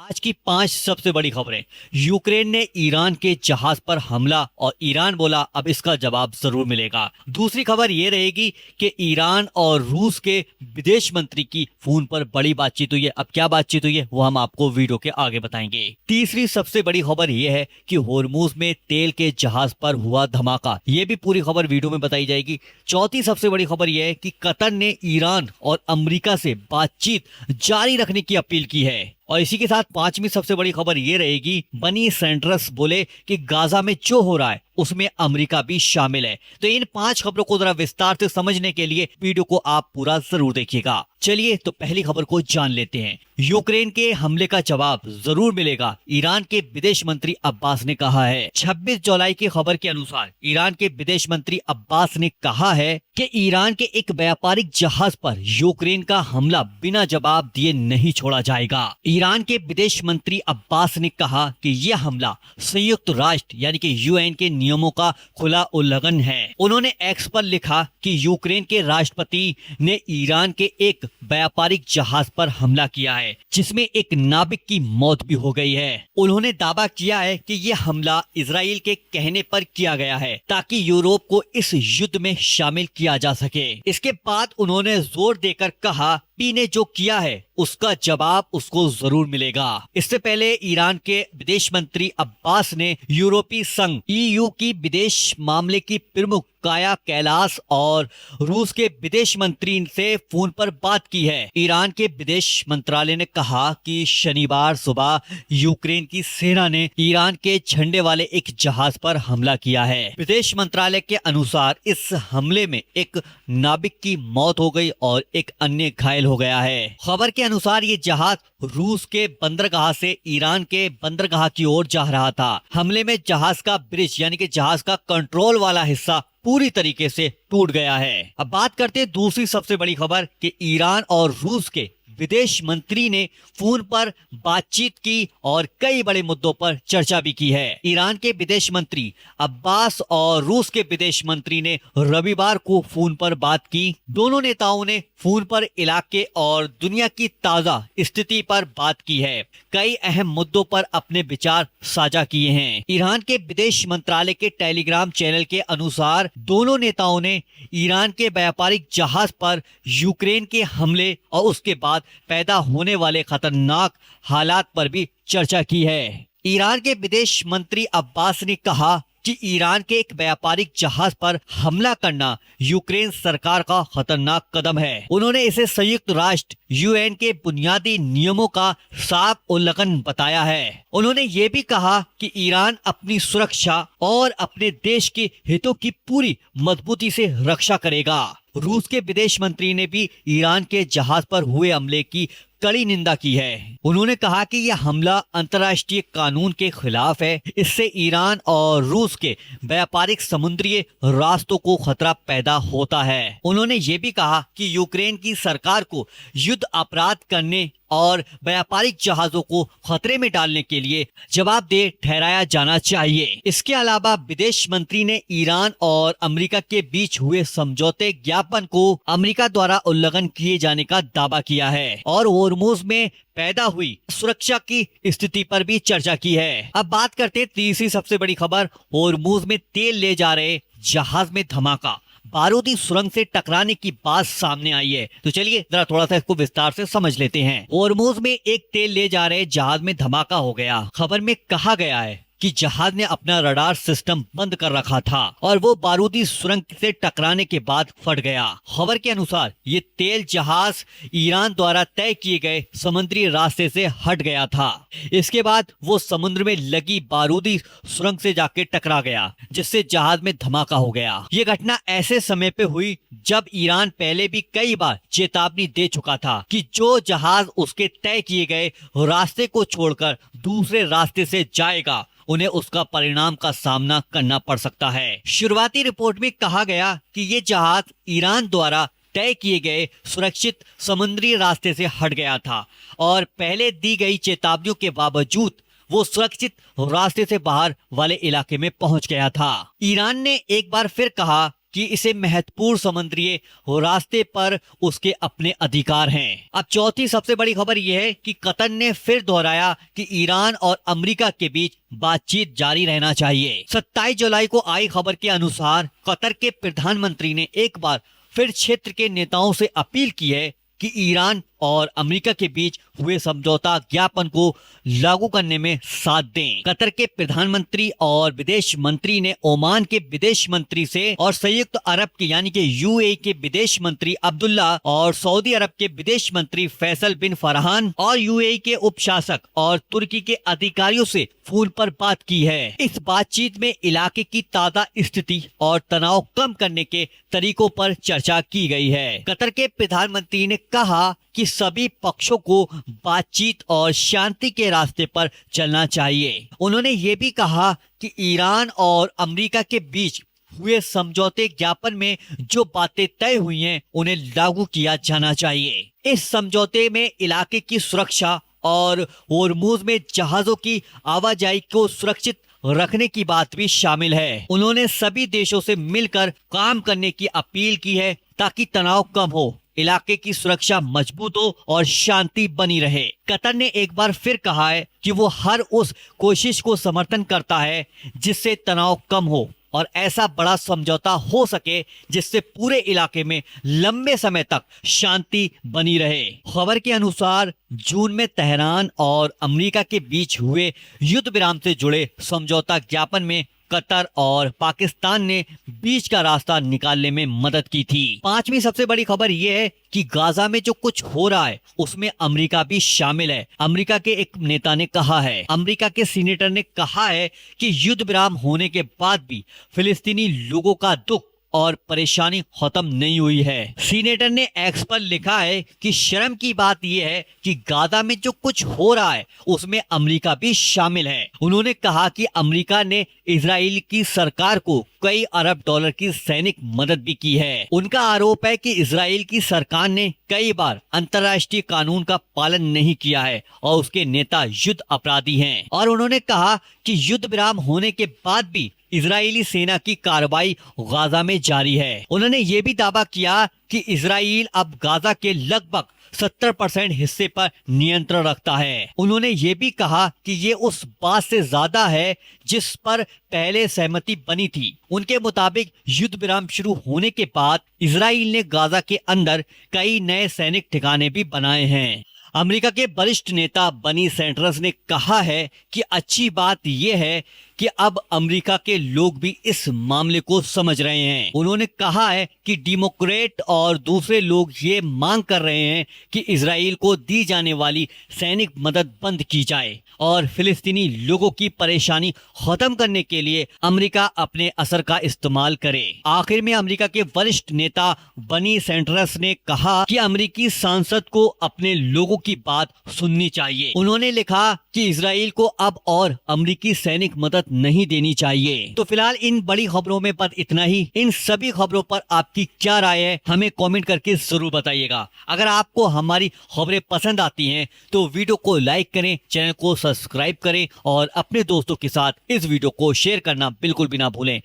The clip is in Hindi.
आज की 5 सबसे बड़ी खबरें। यूक्रेन ने ईरान के जहाज पर हमला और ईरान बोला अब इसका जवाब जरूर मिलेगा। दूसरी खबर ये रहेगी कि ईरान और रूस के विदेश मंत्री की फोन पर बड़ी बातचीत हुई है। अब क्या बातचीत हुई है वो हम आपको वीडियो के आगे बताएंगे। तीसरी सबसे बड़ी खबर ये है कि होर्मुज में तेल के जहाज पर हुआ धमाका, ये भी पूरी खबर वीडियो में बताई जाएगी। चौथी सबसे बड़ी खबर यह है कि कतर ने ईरान और अमेरिका से बातचीत जारी रखने की अपील की है। और इसी के साथ पांचवी सबसे बड़ी खबर ये रहेगी, बनी सैंडर्स बोले कि गाजा में जो हो रहा है उसमें अमेरिका भी शामिल है। तो इन 5 खबरों को जरा विस्तार से समझने के लिए वीडियो को आप पूरा जरूर देखिएगा। चलिए तो पहली खबर को जान लेते हैं। यूक्रेन के हमले का जवाब जरूर मिलेगा, ईरान के विदेश मंत्री अब्बास ने कहा है। 26 जुलाई की खबर के अनुसार ईरान के विदेश मंत्री अब्बास ने कहा है कि ईरान के एक व्यापारिक जहाज पर यूक्रेन का हमला बिना जवाब दिए नहीं छोड़ा जाएगा। ईरान के विदेश मंत्री अब्बास ने कहा कि यह हमला संयुक्त राष्ट्र यानी कि यूएन के नियमों का खुला उल्लंघन है। उन्होंने एक्स पर लिखा कि यूक्रेन के राष्ट्रपति ने ईरान के एक व्यापारिक जहाज पर हमला किया है जिसमें एक नाविक की मौत भी हो गई है। उन्होंने दावा किया है कि यह हमला इजराइल के कहने पर किया गया है ताकि यूरोप को इस युद्ध में शामिल किया जा सके। इसके बाद उन्होंने जोर देकर कहा ने जो किया है उसका जवाब उसको जरूर मिलेगा। इससे पहले ईरान के विदेश मंत्री अब्बास ने यूरोपीय संघ ईयू की विदेश मामले की प्रमुख काया कैलास और रूस के विदेश मंत्री से फोन पर बात की है। ईरान के विदेश मंत्रालय ने कहा कि शनिवार सुबह यूक्रेन की सेना ने ईरान के झंडे वाले एक जहाज पर हमला किया है। विदेश मंत्रालय के अनुसार इस हमले में एक नाविक की मौत हो गई और एक अन्य घायल हो गया है। खबर के अनुसार ये जहाज रूस के बंदरगाह से ईरान के बंदरगाह की ओर जा रहा था। हमले में जहाज का ब्रिज यानी कि जहाज का कंट्रोल वाला हिस्सा पूरी तरीके से टूट गया है। अब बात करते हैं दूसरी सबसे बड़ी खबर कि ईरान और रूस के विदेश मंत्री ने फोन पर बातचीत की और कई बड़े मुद्दों पर चर्चा भी की है। ईरान के विदेश मंत्री अब्बास और रूस के विदेश मंत्री ने रविवार को फोन पर बात की। दोनों नेताओं ने फोन पर इलाके और दुनिया की ताजा स्थिति पर बात की है। कई अहम मुद्दों पर अपने विचार साझा किए हैं। ईरान के विदेश मंत्रालय के टेलीग्राम चैनल के अनुसार दोनों नेताओं ने ईरान के व्यापारिक जहाज पर यूक्रेन के हमले और उसके बाद पैदा होने वाले खतरनाक हालात पर भी चर्चा की है। ईरान के विदेश मंत्री अब्बास ने कहा कि ईरान के एक व्यापारिक जहाज पर हमला करना यूक्रेन सरकार का खतरनाक कदम है। उन्होंने इसे संयुक्त राष्ट्र यूएन के बुनियादी नियमों का साफ उल्लंघन बताया है। उन्होंने ये भी कहा कि ईरान अपनी सुरक्षा और अपने देश के हितों की पूरी मजबूती से रक्षा करेगा। रूस के विदेश मंत्री ने भी ईरान के जहाज पर हुए हमले की कड़ी निंदा की है। उन्होंने कहा कि यह हमला अंतर्राष्ट्रीय कानून के खिलाफ है। इससे ईरान और रूस के व्यापारिक समुद्री रास्तों को खतरा पैदा होता है। उन्होंने ये भी कहा कि यूक्रेन की सरकार को युद्ध अपराध करने और व्यापारिक जहाजों को खतरे में डालने के लिए जवाबदेह ठहराया जाना चाहिए। इसके अलावा विदेश मंत्री ने ईरान और अमेरिका के बीच हुए समझौते ज्ञापन को अमेरिका द्वारा उल्लंघन किए जाने का दावा किया है और होर्मुज में पैदा हुई सुरक्षा की स्थिति पर भी चर्चा की है। अब बात करते हैं तीसरी सबसे बड़ी खबर, होर्मुज में तेल ले जा रहे जहाज में धमाका, बारूदी सुरंग से टकराने की बात सामने आई है। तो चलिए जरा थोड़ा सा इसको विस्तार से समझ लेते हैं। होर्मुज में एक तेल ले जा रहे जहाज में धमाका हो गया। खबर में कहा गया है कि जहाज ने अपना रडार सिस्टम बंद कर रखा था और वो बारूदी सुरंग से टकराने के बाद फट गया। खबर के अनुसार ये तेल जहाज ईरान द्वारा तय किए गए समुद्री रास्ते से हट गया था। इसके बाद वो समुद्र में लगी बारूदी सुरंग से जाके टकरा गया जिससे जहाज में धमाका हो गया। ये घटना ऐसे समय पे हुई जब ईरान पहले भी कई बार चेतावनी दे चुका था कि जो जहाज उसके तय किए गए रास्ते को छोड़कर दूसरे रास्ते से जाएगा उन्हें उसका परिणाम का सामना करना पड़ सकता है। शुरुआती रिपोर्ट में कहा गया कि ये जहाज ईरान द्वारा तय किए गए सुरक्षित समुद्री रास्ते से हट गया था और पहले दी गई चेतावनियों के बावजूद वो सुरक्षित रास्ते से बाहर वाले इलाके में पहुंच गया था। ईरान ने एक बार फिर कहा कि इसे महत्वपूर्ण समुद्री रास्ते पर उसके अपने अधिकार हैं। अब चौथी सबसे बड़ी खबर यह है कि कतर ने फिर दोहराया कि ईरान और अमेरिका के बीच बातचीत जारी रहना चाहिए। 27 जुलाई को आई खबर के अनुसार कतर के प्रधानमंत्री ने एक बार फिर क्षेत्र के नेताओं से अपील की है कि ईरान और अमेरिका के बीच हुए समझौता ज्ञापन को लागू करने में साथ दें। कतर के प्रधानमंत्री और विदेश मंत्री ने ओमान के विदेश मंत्री से और संयुक्त अरब के यानी कि यूएई के विदेश मंत्री अब्दुल्ला और सऊदी अरब के विदेश मंत्री फैसल बिन फरहान और यूएई के उपशासक और तुर्की के अधिकारियों से फोन पर बात की है। इस बातचीत में इलाके की ताजा स्थिति और तनाव कम करने के तरीकों पर चर्चा की गई है। कतर के प्रधानमंत्री ने कहा कि सभी पक्षों को बातचीत और शांति के रास्ते पर चलना चाहिए। उन्होंने ये भी कहा कि ईरान और अमेरिका के बीच हुए समझौते ज्ञापन में जो बातें तय हुई हैं उन्हें लागू किया जाना चाहिए। इस समझौते में इलाके की सुरक्षा और होर्मुज में जहाजों की आवाजाही को सुरक्षित रखने की बात भी शामिल है। उन्होंने सभी देशों से मिलकर काम करने की अपील की है ताकि तनाव कम हो, इलाके की सुरक्षा मजबूत हो और शांति बनी रहे। कतर ने एक बार फिर कहा है कि वो हर उस कोशिश को समर्थन करता है जिससे तनाव कम हो और ऐसा बड़ा समझौता हो सके जिससे पूरे इलाके में लंबे समय तक शांति बनी रहे। खबर के अनुसार जून में तेहरान और अमेरिका के बीच हुए युद्ध विराम से जुड़े समझौता ज्ञापन में कतर और पाकिस्तान ने बीच का रास्ता निकालने में मदद की थी। पांचवी सबसे बड़ी खबर यह है कि गाजा में जो कुछ हो रहा है उसमें अमेरिका भी शामिल है। अमेरिका के एक नेता ने कहा है, अमेरिका के सीनेटर ने कहा है कि युद्ध विराम होने के बाद भी फिलिस्तीनी लोगों का दुख और परेशानी खत्म नहीं हुई है। सीनेटर ने एक्स पर लिखा है कि शर्म की बात यह है कि गाजा में जो कुछ हो रहा है उसमें अमेरिका भी शामिल है। उन्होंने कहा कि अमेरिका ने इजराइल की सरकार को कई अरब डॉलर की सैनिक मदद भी की है। उनका आरोप है कि इजराइल की सरकार ने कई बार अंतर्राष्ट्रीय कानून का पालन नहीं किया है और उसके नेता युद्ध अपराधी हैं। और उन्होंने कहा कि युद्ध विराम होने के बाद भी इजरायली सेना की कार्रवाई गाजा में जारी है। उन्होंने ये भी दावा किया कि इजराइल अब गाजा के लगभग 70% हिस्से पर नियंत्रण रखता है। उन्होंने ये भी कहा कि ये उस बात से ज्यादा है जिस पर पहले सहमति बनी थी। उनके मुताबिक युद्ध विराम शुरू होने के बाद इजराइल ने गाजा के अंदर कई नए सैनिक ठिकाने भी बनाए हैं। अमेरिका के वरिष्ठ नेता बनी सैंडर्स ने कहा है कि अच्छी बात यह है कि अब अमेरिका के लोग भी इस मामले को समझ रहे हैं। उन्होंने कहा है कि डेमोक्रेट और दूसरे लोग ये मांग कर रहे हैं कि इजराइल को दी जाने वाली सैनिक मदद बंद की जाए और फिलिस्तीनी लोगों की परेशानी खत्म करने के लिए अमेरिका अपने असर का इस्तेमाल करे। आखिर में अमेरिका के वरिष्ठ नेता बनी सैंडर्स ने कहा कि अमेरिकी सांसद को अपने लोगों की बात सुननी चाहिए। उन्होंने लिखा कि इजराइल को अब और अमेरिकी सैनिक मदद नहीं देनी चाहिए। तो फिलहाल इन बड़ी खबरों में बस इतना ही। इन सभी खबरों पर आपकी क्या राय है हमें कमेंट करके जरूर बताइएगा। अगर आपको हमारी खबरें पसंद आती हैं तो वीडियो को लाइक करें, चैनल को सब्सक्राइब करें और अपने दोस्तों के साथ इस वीडियो को शेयर करना बिल्कुल भी ना भूलें।